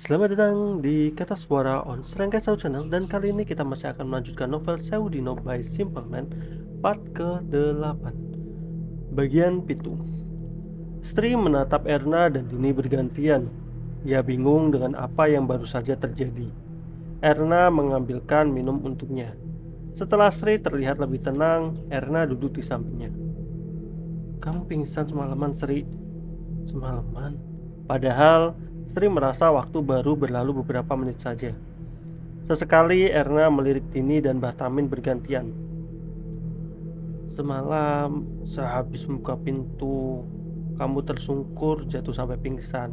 Selamat datang di Kata Suara on Serangkai Sau Channel. Dan kali ini kita masih akan melanjutkan novel Seudino by Simple Man part ke-8, bagian Pitu. Sri menatap Erna dan Dini bergantian. Ia bingung dengan apa yang baru saja terjadi. Erna mengambilkan minum untuknya. Setelah Sri terlihat lebih tenang, Erna duduk di sampingnya. "Kamu pingsan semalaman, Sri." "Semalaman?" Padahal Sri merasa waktu baru berlalu beberapa menit saja. Sesekali Erna melirik Dini dan Bahtamin bergantian. "Semalam sehabis buka pintu, kamu tersungkur jatuh sampai pingsan.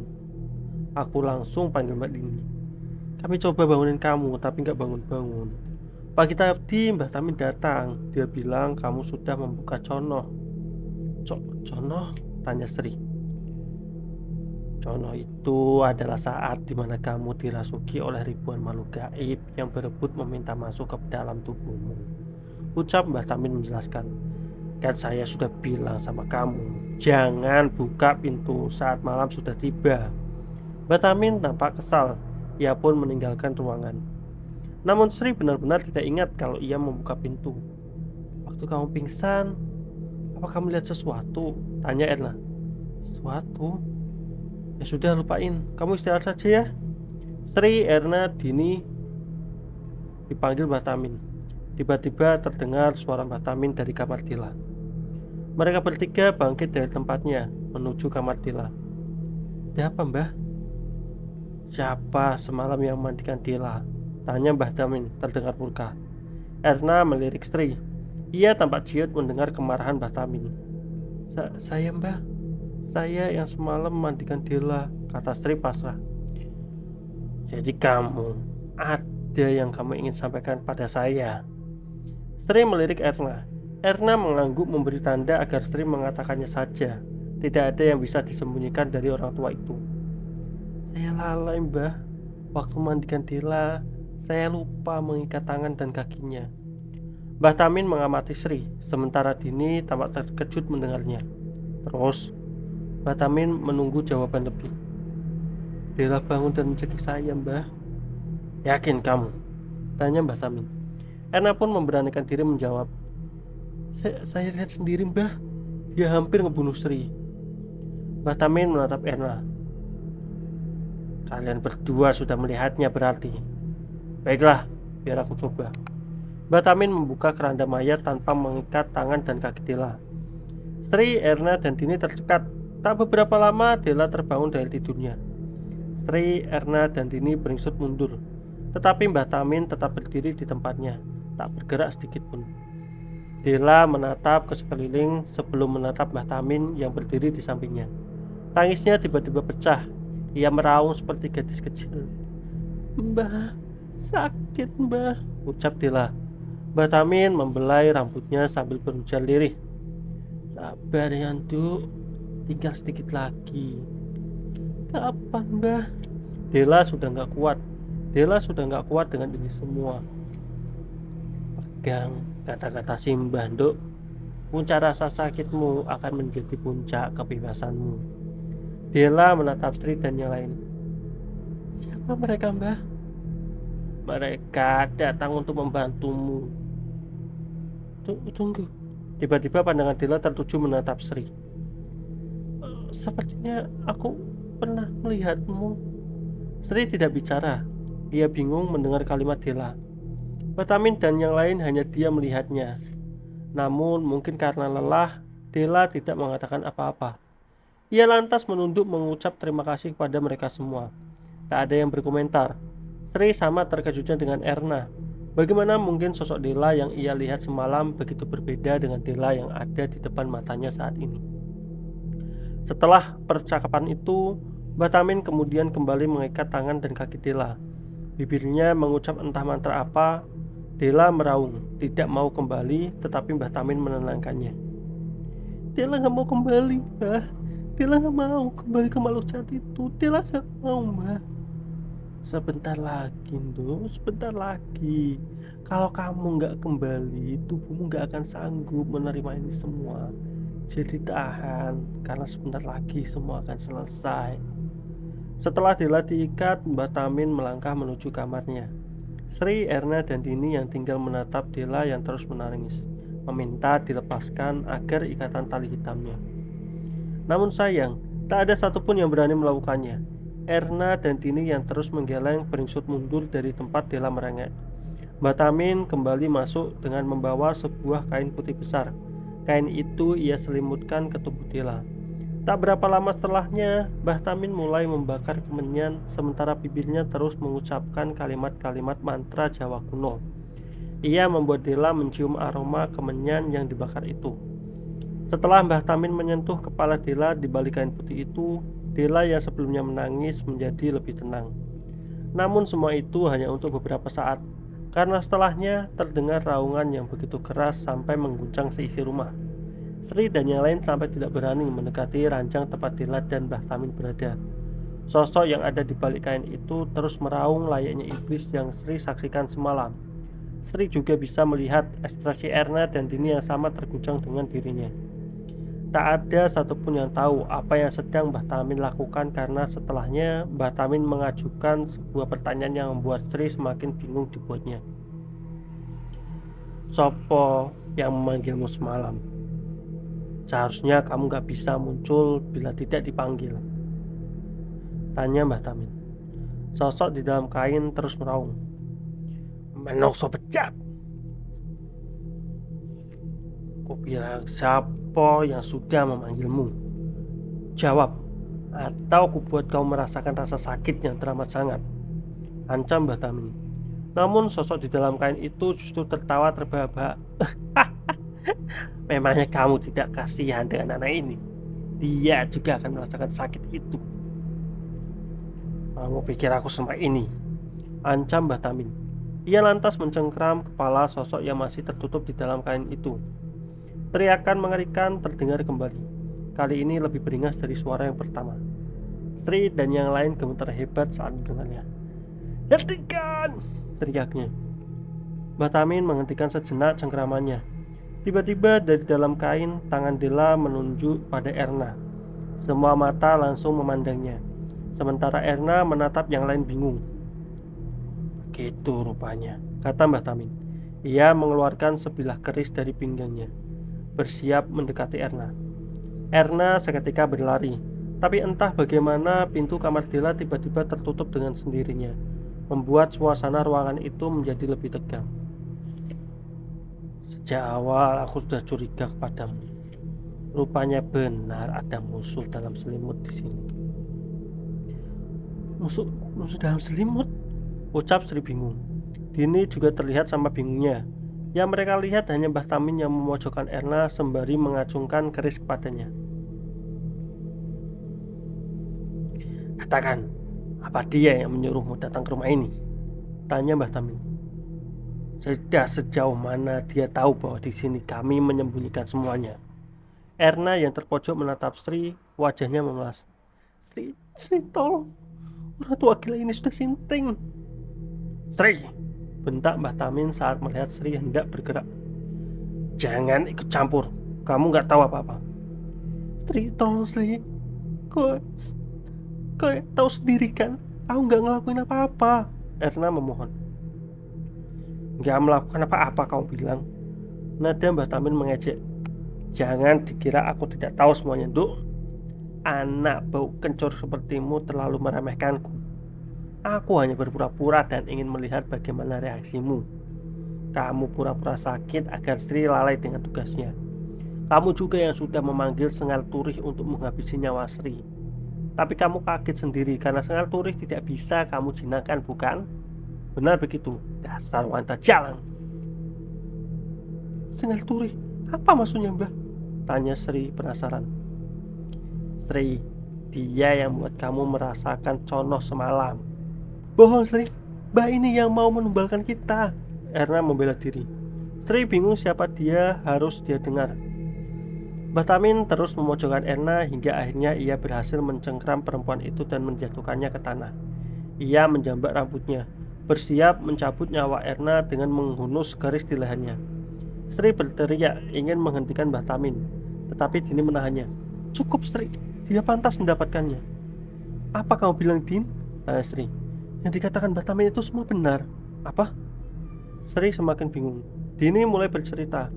Aku langsung panggil Mbak Dini. Kami coba bangunin kamu tapi nggak bangun-bangun. Pagi tadi Mbah Tamin datang. Dia bilang kamu sudah membuka conoh." Conoh?" tanya Sri. "Conoh itu adalah saat dimana kamu dirasuki oleh ribuan makhluk gaib yang berebut meminta masuk ke dalam tubuhmu," ucap Mbah Tamin menjelaskan. "Kan saya sudah bilang sama kamu, jangan buka pintu saat malam sudah tiba." Mbah Tamin tampak kesal. Ia pun meninggalkan ruangan. Namun Sri benar-benar tidak ingat kalau ia membuka pintu. "Waktu kamu pingsan, apa kamu lihat sesuatu?" tanya Erna. "Sesuatu? Ya sudah, lupain. Kamu istirahat saja ya." Sri, Erna, Dini dipanggil Mbah Tamin. Tiba-tiba terdengar suara Mbah Tamin dari kamar Dila. Mereka bertiga bangkit dari tempatnya menuju kamar Dila. "Ada apa, Mbah?" "Siapa semalam yang memandikan Dila?" tanya Mbah Tamin terdengar murka. Erna melirik Sri. Ia tampak ciut mendengar kemarahan Mbah Tamin. Saya, Mbah. Saya yang semalam memandikan Dila," kata Sri pasrah. "Jadi kamu, ada yang kamu ingin sampaikan pada saya?" Sri melirik Erna. Erna mengangguk memberi tanda agar Sri mengatakannya saja. Tidak ada yang bisa disembunyikan dari orang tua itu. "Saya lalai, Mbah. Waktu memandikan Dila, saya lupa mengikat tangan dan kakinya." Mbah Tamin mengamati Sri, sementara Dini tampak terkejut mendengarnya. Terus, Mbah Tamin menunggu jawaban lebih. "Dila bangun dan mencekik saya, Mbah." "Yakin kamu?" tanya Mbah Tamin. Erna pun memberanikan diri menjawab. Saya lihat sendiri, Mbah. Dia hampir ngebunuh Sri." Mbah Tamin menatap Erna. "Kalian berdua sudah melihatnya berarti. Baiklah, biar aku coba." Mbah Tamin membuka keranda mayat tanpa mengikat tangan dan kaki Dela. Sri, Erna, dan Dini tercekat. Tak beberapa lama Dela terbangun dari tidurnya. Sri, Erna, dan Dini beringsut mundur. Tetapi Mbah Tamin tetap berdiri di tempatnya, tak bergerak sedikit pun. Dela menatap ke sekeliling sebelum menatap Mbah Tamin yang berdiri di sampingnya. Tangisnya tiba-tiba pecah. Ia meraung seperti gadis kecil. "Mbah, sakit, Mbah," ucap Dela. Mbah Tamin membelai rambutnya sambil berujar lirih. "Sabar ya, Nduk. Tinggal sedikit lagi." "Kapan, Mbah?" Dela sudah nggak kuat. Dela sudah nggak kuat dengan ini semua. "Pegang kata-kata Simbah, Nduk. Puncak rasa sakitmu akan menjadi puncak kebebasanmu." Dela menatap Sri dan yang lain. "Siapa mereka, Mbah?" "Mereka datang untuk membantumu." Tunggu." Tiba-tiba pandangan Dela tertuju menatap Sri. Sepertinya aku pernah melihatmu." Sri tidak bicara. Ia bingung mendengar kalimat Dela. Vitamin dan yang lain hanya dia melihatnya. Namun mungkin karena lelah, Dela tidak mengatakan apa-apa. Ia lantas menunduk mengucap terima kasih kepada mereka semua. Tak ada yang berkomentar. Sri sama terkejutnya dengan Erna. Bagaimana mungkin sosok Dela yang ia lihat semalam begitu berbeda dengan Dela yang ada di depan matanya saat ini. Setelah percakapan itu, Mbah Tamin kemudian kembali mengikat tangan dan kaki Dela. Bibirnya mengucap entah mantra apa. Dela meraung, tidak mau kembali, tetapi Mbah Tamin menenangkannya. "Dela gak mau kembali, Mbah. Dela gak mau kembali ke makhluk jahat itu. Dela gak mau, Mbah." "Sebentar lagi, Nduk, sebentar lagi. Kalau kamu gak kembali, tubuhmu gak akan sanggup menerima ini semua. Jadi tahan, karena sebentar lagi semua akan selesai." Setelah Dela diikat, Mbah Tamin melangkah menuju kamarnya. Sri, Erna, dan Dini yang tinggal menatap Dela yang terus menangis, meminta dilepaskan agar ikatan tali hitamnya. Namun sayang, tak ada satupun yang berani melakukannya. Erna dan Dini yang terus menggeleng beringsut mundur dari tempat Dela merengek. Mbah Tamin kembali masuk dengan membawa sebuah kain putih besar. Kain itu ia selimutkan ke tubuh Dela. Tak berapa lama setelahnya, Mbah Tamin mulai membakar kemenyan sementara bibirnya terus mengucapkan kalimat-kalimat mantra Jawa kuno. Ia membuat Dela mencium aroma kemenyan yang dibakar itu. Setelah Mbah Tamin menyentuh kepala Dela di balik kain putih itu, Dela yang sebelumnya menangis menjadi lebih tenang. Namun semua itu hanya untuk beberapa saat, karena setelahnya terdengar raungan yang begitu keras sampai mengguncang seisi rumah. Sri dan yang lain sampai tidak berani mendekati ranjang tempat Dela dan Mbah Tamin berada. Sosok yang ada di balik kain itu terus meraung layaknya iblis yang Sri saksikan semalam. Sri juga bisa melihat ekspresi Erna dan Dini yang sama terguncang dengan dirinya. Tak ada satupun yang tahu apa yang sedang Mbah Tamin lakukan karena setelahnya Mbah Tamin mengajukan sebuah pertanyaan yang membuat Sri semakin bingung dibuatnya. Sopo yang memanggilmu semalam? Seharusnya kamu gak bisa muncul bila tidak dipanggil, tanya Mbah Tamin. Sosok di dalam kain terus meraung. Menungso bejat. Kubilang siapa yang sudah memanggilmu? Jawab, atau kubuat kau merasakan rasa sakit yang teramat sangat, ancam Mbah Tamin. Namun sosok di dalam kain itu justru tertawa terbahak-bahak. Memangnya kamu tidak kasihan dengan anak ini? Dia juga akan merasakan sakit itu. Kamu pikir aku semua ini? Ancam Mbah Tamin. Ia lantas mencengkram kepala sosok yang masih tertutup di dalam kain itu. Teriakan mengerikan terdengar kembali. Kali ini lebih beringas dari suara yang pertama. Sri dan yang lain gemetar hebat saat mendengarnya. Hentikan! Teriaknya. Mbah Tamin menghentikan sejenak cengkramannya. Tiba-tiba dari dalam kain, tangan Dela menunjuk pada Erna. Semua mata langsung memandangnya. Sementara Erna menatap yang lain bingung. Begitu rupanya, kata Mbah Tamin. Ia mengeluarkan sebilah keris dari pinggangnya, bersiap mendekati Erna. Erna seketika berlari, tapi entah bagaimana pintu kamar Dela tiba-tiba tertutup dengan sendirinya, membuat suasana ruangan itu menjadi lebih tegang. Sejak awal aku sudah curiga kepadamu. Rupanya benar ada musuh dalam selimut di sini. Musuh dalam selimut? Ucap Sri bingung. Dini juga terlihat sama bingungnya. Yang mereka lihat hanya Mbah Tamin yang memojokkan Erna sembari mengacungkan keris kepadanya. Katakan, apa dia yang menyuruhmu datang ke rumah ini? Tanya Mbah Tamin. Sudah sejauh mana dia tahu bahwa di sini kami menyembunyikan semuanya? Erna yang terpojok menatap Sri, wajahnya memelas. Sri tolong. Orang tua gila ini sudah sinting. Sri, bentak Mbah Tamin saat melihat Sri hendak bergerak. Jangan ikut campur, kamu gak tahu apa-apa. Sri, tolong Sri. Kau tahu sendiri kan, aku gak ngelakuin apa-apa. Erna memohon. Gak melakukan apa-apa kau bilang. Nada Mbah Tamin mengejek. Jangan dikira aku tidak tahu semuanya, Nduk. Anak bau kencur sepertimu terlalu meremehkanku. Aku hanya berpura-pura dan ingin melihat bagaimana reaksimu. Kamu pura-pura sakit agar Sri lalai dengan tugasnya. Kamu juga yang sudah memanggil Sengal Turih untuk menghabisi nyawa Sri. Tapi kamu kaget sendiri karena Sengal Turih tidak bisa kamu jinakkan, bukan? Benar begitu, dasar wanita jalang. Sengal Turih, apa maksudnya Mbah? Tanya Sri penasaran. Sri, dia yang membuat kamu merasakan conoh semalam. Bohong Sri, Mbah ini yang mau menumbalkan kita. Erna membela diri. Sri bingung siapa dia harus dia dengar. Mbah Tamin terus memojokkan Erna hingga akhirnya ia berhasil mencengkram perempuan itu dan menjatuhkannya ke tanah. Ia menjambak rambutnya, bersiap mencabut nyawa Erna dengan menghunus garis di lehernya. Sri berteriak ingin menghentikan Mbah Tamin, tetapi Dini menahannya. Cukup Sri, dia pantas mendapatkannya. Apa kamu bilang, Din? Tanya Sri. Yang dikatakan Mbak Tamin itu semua benar. Apa? Sri semakin bingung. Dini mulai bercerita.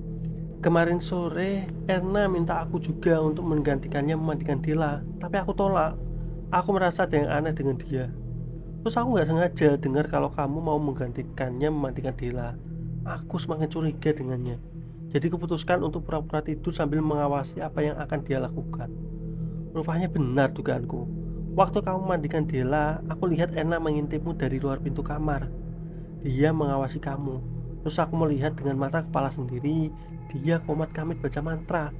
Kemarin sore Erna minta aku juga untuk menggantikannya memandikan Dila, tapi aku tolak. Aku merasa ada yang aneh dengan dia. Terus aku nggak sengaja dengar kalau kamu mau menggantikannya memandikan Dila. Aku semakin curiga dengannya. Jadi kuputuskan untuk pura-pura tidur sambil mengawasi apa yang akan dia lakukan. Rupanya benar dugaanku. Waktu kamu memandikan Dela, aku lihat Erna mengintipmu dari luar pintu kamar. Dia mengawasi kamu. Terus aku melihat dengan mata kepala sendiri, dia komat kamit baca mantra.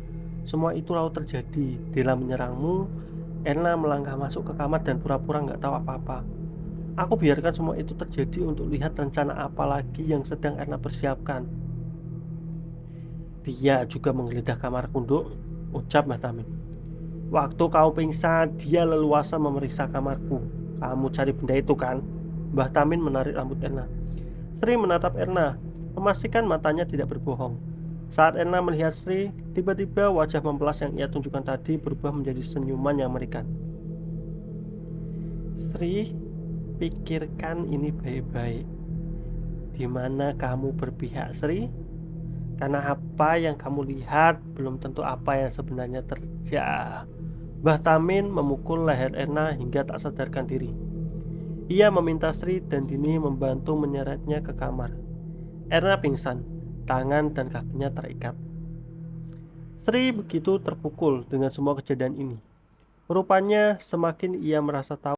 Semua itu lalu terjadi. Dela menyerangmu, Erna melangkah masuk ke kamar dan pura-pura nggak tahu apa-apa. Aku biarkan semua itu terjadi untuk lihat rencana apa lagi yang sedang Erna persiapkan. Dia juga menggeledah kamar kunduk, ucap Mbah Tamin. Waktu kau pingsan, dia leluasa memeriksa kamarku. Kamu cari benda itu kan? Mbah Tamin menarik rambut Erna. Sri menatap Erna, memastikan matanya tidak berbohong. Saat Erna melihat Sri, tiba-tiba wajah membelas yang ia tunjukkan tadi berubah menjadi senyuman yang mengerikan. Sri, pikirkan ini baik-baik. Di mana kamu berpihak, Sri? Karena apa yang kamu lihat belum tentu apa yang sebenarnya terjadi. Mbah Tamin memukul leher Erna hingga tak sadarkan diri. Ia meminta Sri dan Dini membantu menyeretnya ke kamar. Erna pingsan, tangan dan kakinya terikat. Sri begitu terpukul dengan semua kejadian ini. Rupanya semakin ia merasa tahu